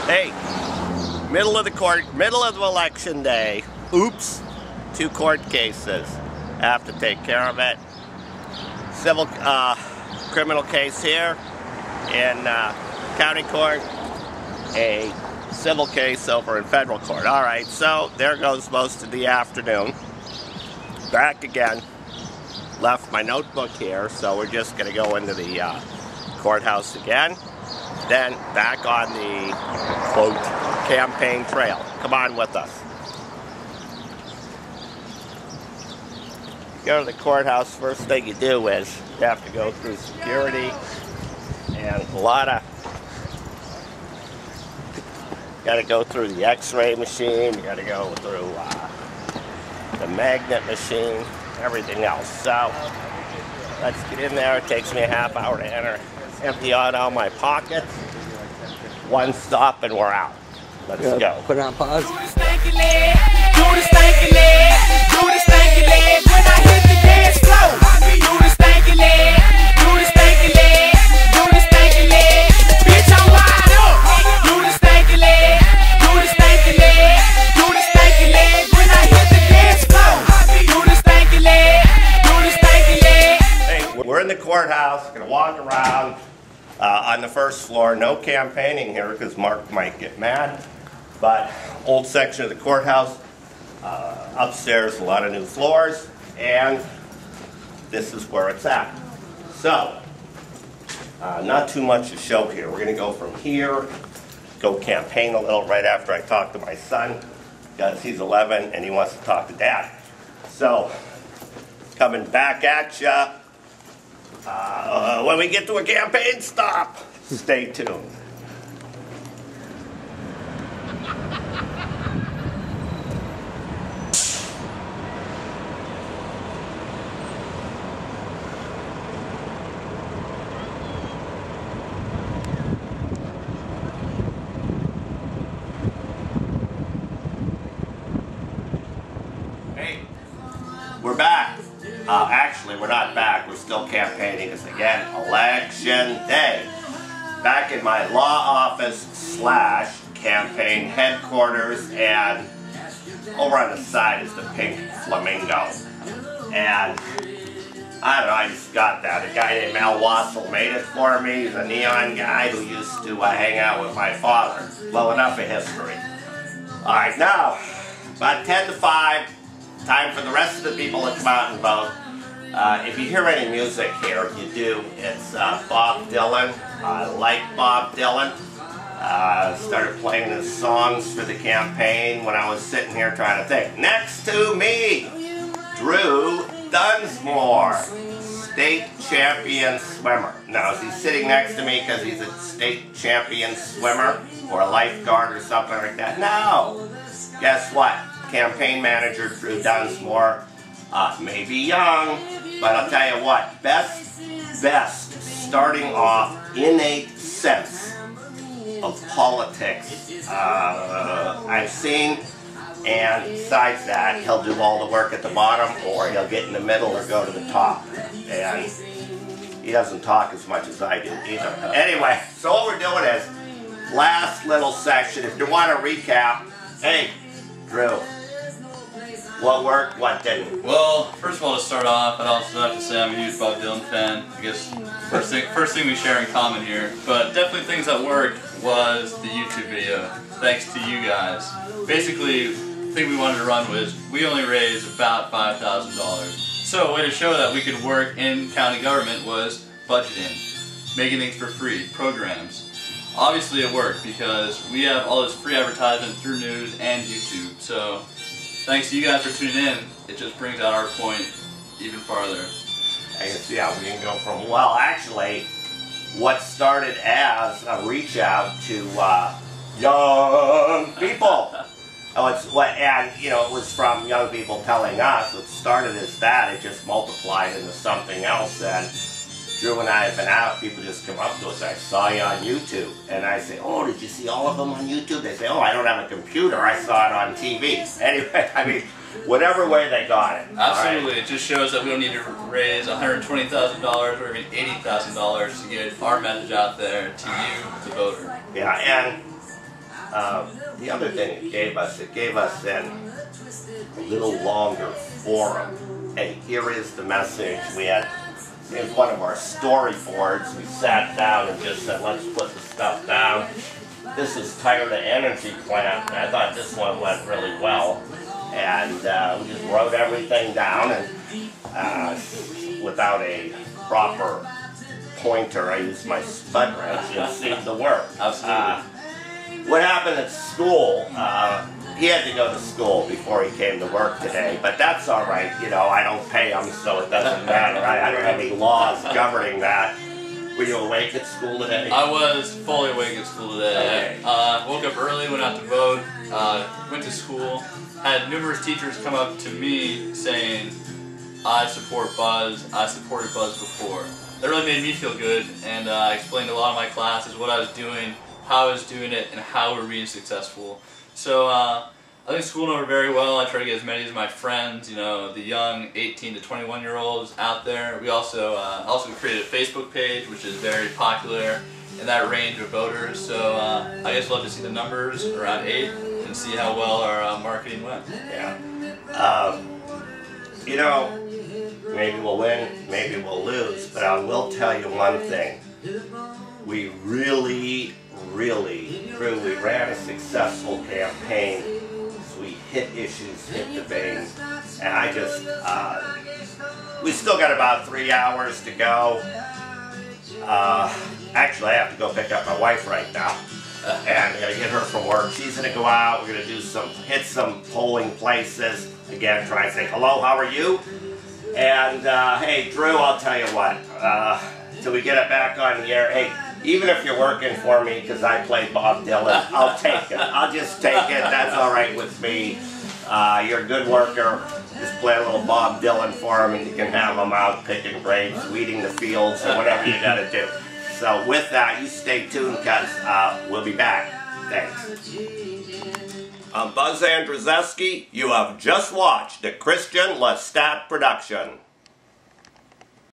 Hey, middle of election day. Oops, 2 court cases. I have to take care of it. Civil, criminal case here in county court. A civil case over in federal court. All right, so there goes most of the afternoon. Back again. Left my notebook here, so we're just going to go into the courthouse again. Then back on the, quote, campaign trail. Come on with us. You go to the courthouse, first thing you do is you have to go through security and a lot of, you got to go through the x-ray machine, you got to go through the magnet machine, everything else. So let's get in there. It takes me a half hour to enter. Empty out all my pockets. One stop and we're out. Let's go. Put it on pause. Do the stanky leg. Do the stanky leg. Do the stanky leg. When I hit the dance floor. Do the stanky leg. Do the stanky leg. Do the stanky leg. Bitch, I'm wide up. Do the stanky leg. Do the stanky leg. Do the stanky leg. When I hit the dance floor. Do the stanky leg. Do the stanky leg. Hey, we're in the courthouse. Gonna walk around. On the first floor, no campaigning here because Mark might get mad, but old section of the courthouse, upstairs a lot of new floors, and this is where it's at. So, not too much to show here. We're going to go from here, go campaign a little right after I talk to my son, because he's 11 and he wants to talk to Dad. So, coming back at ya. When we get to a campaign stop, stay tuned. Hey, we're back. Actually, we're not back. We're still campaigning. It's again election day. Back in my law office / campaign headquarters, and over on the side is the pink flamingo. And I don't know, I just got that. A guy named Al Wassel made it for me. He's a neon guy who used to hang out with my father. Well, enough of history. All right, now, about 10 to 5. Time for the rest of the people to come out and vote. If you hear any music here, you do. It's Bob Dylan. I like Bob Dylan. Started playing his songs for the campaign when I was sitting here trying to think. Next to me, Drew Dunsmore, state champion swimmer. Now, is he sitting next to me because he's a state champion swimmer or a lifeguard or something like that? No. Guess what? Campaign manager Drew Dunsmore, may be young, but I'll tell you what, best starting off innate sense of politics I've seen, and besides that, he'll do all the work at the bottom, or he'll get in the middle or go to the top, and he doesn't talk as much as I do either. Anyway, so what we're doing is, last little section, if you want to recap, hey, Drew, what worked, what didn't? Well, first of all, to start off, I'd also have to say I'm a huge Bob Dylan fan. I guess first thing we share in common here. But definitely things that worked was the YouTube video. Thanks to you guys. Basically, the thing we wanted to run was we only raised about $5,000. So a way to show that we could work in county government was budgeting, making things for free, programs. Obviously it worked because we have all this free advertisement through news and YouTube. So thanks to you guys for tuning in, it just brings out our point even farther. I guess, yeah, we can go from, well, actually, what started as a reach out to young people. And, you know, it was from young people telling us. What started as that, it just multiplied into something else. And Drew and I have been out, people just come up to us, I saw you on YouTube. And I say, oh, did you see all of them on YouTube? They say, oh, I don't have a computer, I saw it on TV. Anyway, I mean, whatever way they got it. Absolutely, right? It just shows that we don't need to raise $120,000 or even $80,000 to get our message out there to you, the voter. Yeah, and The other thing it gave us then a little longer forum. Hey, here is the message. It was one of our storyboards. We sat down and just said, let's put the stuff down. This is Tired of Energy Plant. I thought this one went really well. And we just wrote everything down, and without a proper pointer, I used my spud wrench, and it seemed to work. Absolutely. What happened at school, he had to go to school before he came to work today, but that's all right. You know, I don't pay him, so it doesn't matter. I don't have any laws governing that. Were you awake at school today? I was fully awake at school today. Okay. Woke up early, went out to vote, went to school, had numerous teachers come up to me saying, I support Buzz, I supported Buzz before. That really made me feel good, and I explained a lot of my classes, what I was doing, how I was doing it, and how we're being successful. So I think school went over very well. I try to get as many as my friends, you know, the young 18 to 21-year-olds out there. We also created a Facebook page, which is very popular in that range of voters. So I just love to see the numbers around 8 and see how well our marketing went. Yeah. You know, maybe we'll win, maybe we'll lose, but I will tell you one thing. We really, truly ran a successful campaign. We hit issues, hit the vein, and I just, we still got about 3 hours to go. Actually, I have to go pick up my wife right now, and I'm gonna get her from work. She's gonna go out, we're gonna hit some polling places, again, try and say, hello, how are you? And, hey, Drew, I'll tell you what, till we get it back on the air, hey, even if you're working for me because I play Bob Dylan, I'll take it. I'll just take it. That's all right with me. You're a good worker. Just play a little Bob Dylan for him, and you can have him out picking grapes, weeding the fields, or whatever you got to do. So with that, you stay tuned because we'll be back. Thanks. I'm Buzz Andrezeski. You have just watched a Christian Lestat production.